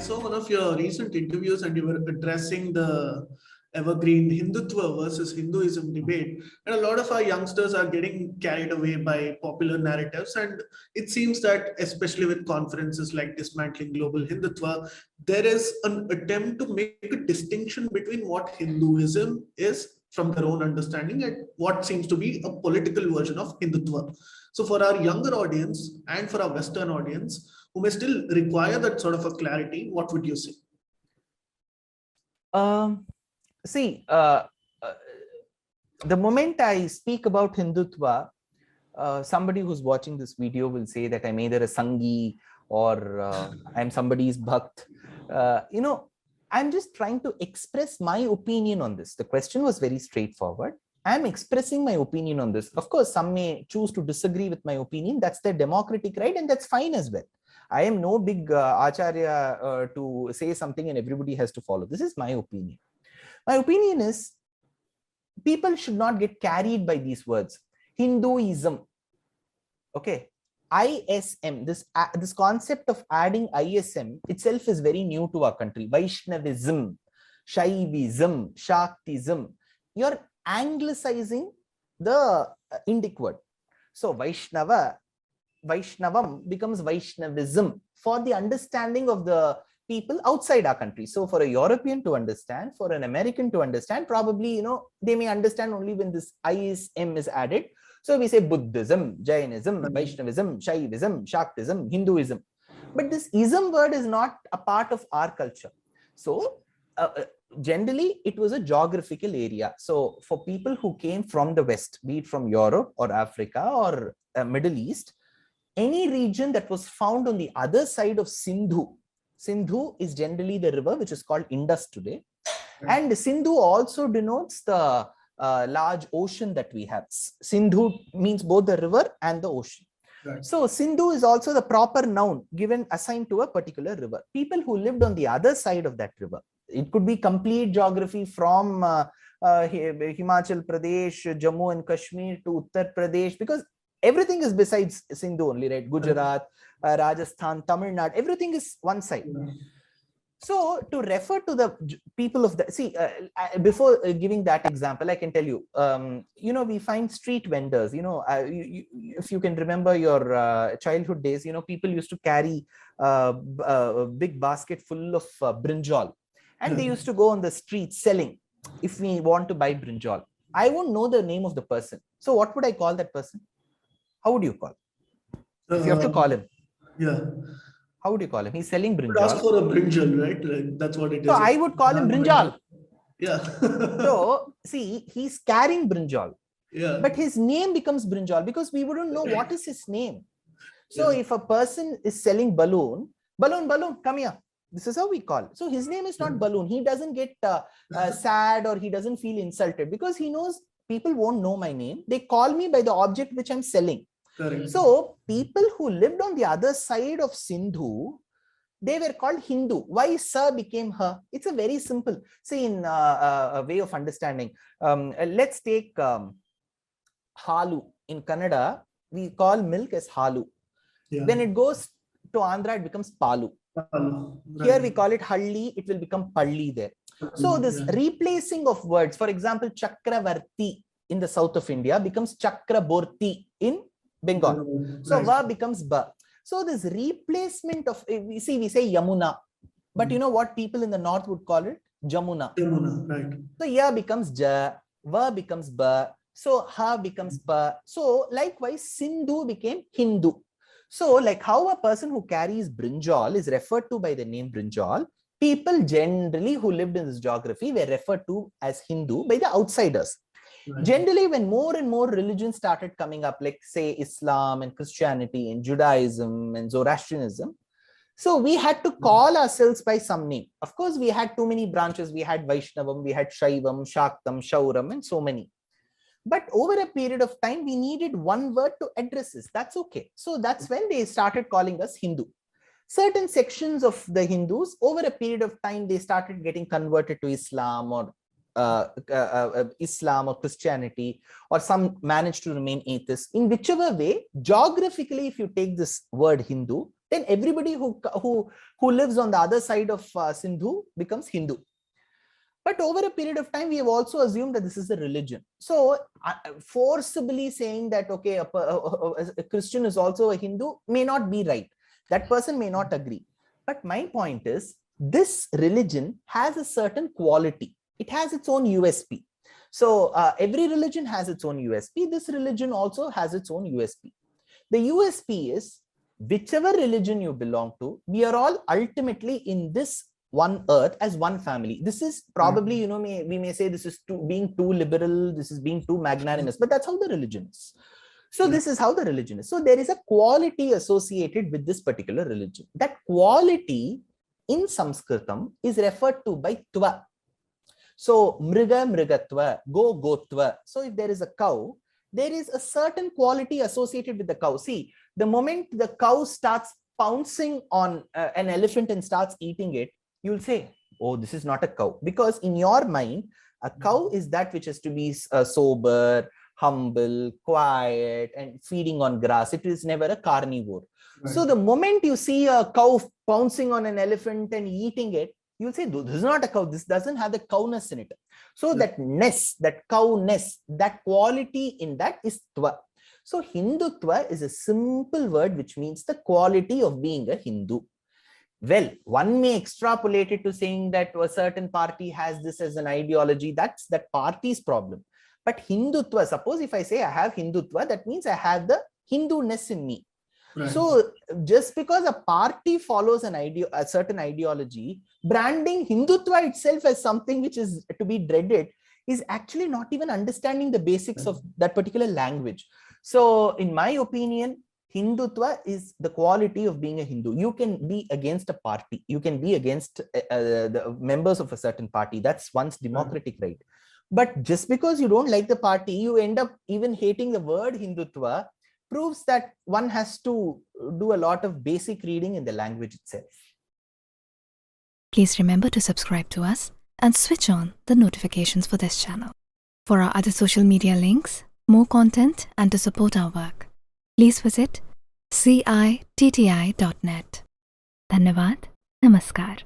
saw one of your recent interviews and you were addressing the evergreen Hindutva versus Hinduism debate. And a lot of our youngsters are getting carried away by popular narratives. And it seems that, especially with conferences like Dismantling Global Hindutva, there is an attempt to make a distinction between what Hinduism is from their own understanding and what seems to be a political version of Hindutva. So for our younger audience and for our Western audience, who may still require that sort of a clarity, what would you say? See, the moment I speak about Hindutva, somebody who's watching this video will say that I'm either a Sanghi or I'm somebody's Bhakt. I'm just trying to express my opinion on this. The question was very straightforward. I'm expressing my opinion on this. Of course, some may choose to disagree with my opinion. That's their democratic right, and that's fine as well. I am no big acharya to say something and everybody has to follow. This is my opinion. My opinion is people should not get carried by these words. Hinduism, okay, ISM, this concept of adding ISM itself is very new to our country. Vaishnavism, Shaivism, Shaktism. You're anglicizing the Indic word. So Vaishnavam becomes Vaishnavism for the understanding of the people outside our country. So for a European to understand, for an American to understand, probably, they may understand only when this ISM is added. So we say Buddhism, Jainism, Vaishnavism, Shaivism, Shaktism, Hinduism. But this ism word is not a part of our culture. So generally, it was a geographical area. So for people who came from the West, be it from Europe or Africa or Middle East, any region that was found on the other side of Sindhu is generally the river which is called Indus today. And Sindhu also denotes the large ocean that we have. Sindhu means both the river and the ocean. Right. So Sindhu is also the proper noun assigned to a particular river. People who lived on the other side of that river, it could be complete geography from Himachal Pradesh, Jammu and Kashmir to Uttar Pradesh, because everything is besides Sindhu only, right? Gujarat, Rajasthan, Tamil Nadu, everything is one side. So to refer to the people of the, before giving that example, I can tell you, we find street vendors, if you can remember your childhood days, people used to carry a big basket full of brinjal, and they used to go on the street selling. If we want to buy brinjal, I won't know the name of the person. So what would I call that person? How would you call? If you have to call him. Yeah. How would you call him? He's selling brinjal. Ask for a brinjal, right? Like, that's what it is. So I would call him brinjal. Yeah. So see, he's carrying brinjal. Yeah. But his name becomes brinjal because we wouldn't know what is his name. So if a person is selling balloon, come here. This is how we call. So his name is not balloon. He doesn't get sad or he doesn't feel insulted because he knows people won't know my name. They call me by the object which I'm selling. Correct. So people who lived on the other side of Sindhu, they were called Hindu. Why Sa became her? It's a very simple. See, in a way of understanding. Let's take Halu. In Kannada, we call milk as Halu. Yeah. When it goes to Andhra, it becomes Palu. Right. Here we call it Halli, it will become Palli there. So this replacing of words, for example, Chakravarti in the south of India becomes Chakraborti in Bengal. So Va becomes Ba. So this replacement of, we say Yamuna, but you know what people in the north would call it? Jamuna. Jamuna, right. So Ya becomes Ja, Va becomes Ba, so Ha becomes Ba. So likewise, Sindhu became Hindu. So like how a person who carries brinjal is referred to by the name brinjal, people generally who lived in this geography were referred to as Hindu by the outsiders. Right. Generally, when more and more religions started coming up, like say Islam and Christianity and Judaism and Zoroastrianism, so we had to call ourselves by some name. Of course, we had too many branches. We had Vaishnavam, we had Shaivam, Shaktam, Shauram, and so many. But over a period of time, we needed one word to address this. That's okay. So that's when they started calling us Hindu. Certain sections of the Hindus, over a period of time, they started getting converted to Islam or Islam or Christianity, or some managed to remain atheists. In whichever way, geographically, if you take this word Hindu, then everybody who lives on the other side of Sindhu becomes Hindu. But over a period of time, we have also assumed that this is a religion. So forcibly saying that, okay, a Christian is also a Hindu may not be right. That person may not agree. But my point is, this religion has a certain quality. It has its own USP. So every religion has its own USP. This religion also has its own USP. The USP is, whichever religion you belong to, we are all ultimately in this one earth as one family. This is probably, you know, we may say this is being too liberal, this is being too magnanimous, but that's how the religion is. So this is how the religion is. So there is a quality associated with this particular religion. That quality in Sanskritam is referred to by tva. So mriga mrigatva, go gotva. So if there is a cow, there is a certain quality associated with the cow. See, the moment the cow starts pouncing on an elephant and starts eating it, you'll say, oh, this is not a cow. Because in your mind, a cow is that which has to be sober, humble, quiet, and feeding on grass. It is never a carnivore. Right. So the moment you see a cow pouncing on an elephant and eating it, you'll say, this is not a cow. This doesn't have the cowness in it. So that ness, that cowness, that quality in that is tva. So Hindutva is a simple word which means the quality of being a Hindu. Well, one may extrapolate it to saying that a certain party has this as an ideology. That's that party's problem. But Hindutva, suppose if I say I have Hindutva, that means I have the Hindu-ness in me. Right. So just because a party follows a certain ideology, branding Hindutva itself as something which is to be dreaded is actually not even understanding the basics of that particular language. So in my opinion, Hindutva is the quality of being a Hindu. You can be against a party. You can be against the members of a certain party. That's one's democratic right. But just because you don't like the party, you end up even hating the word Hindutva, proves that one has to do a lot of basic reading in the language itself. Please remember to subscribe to us and switch on the notifications for this channel. For our other social media links, more content, and to support our work, please visit citti.net. Dhanyavad. Namaskar.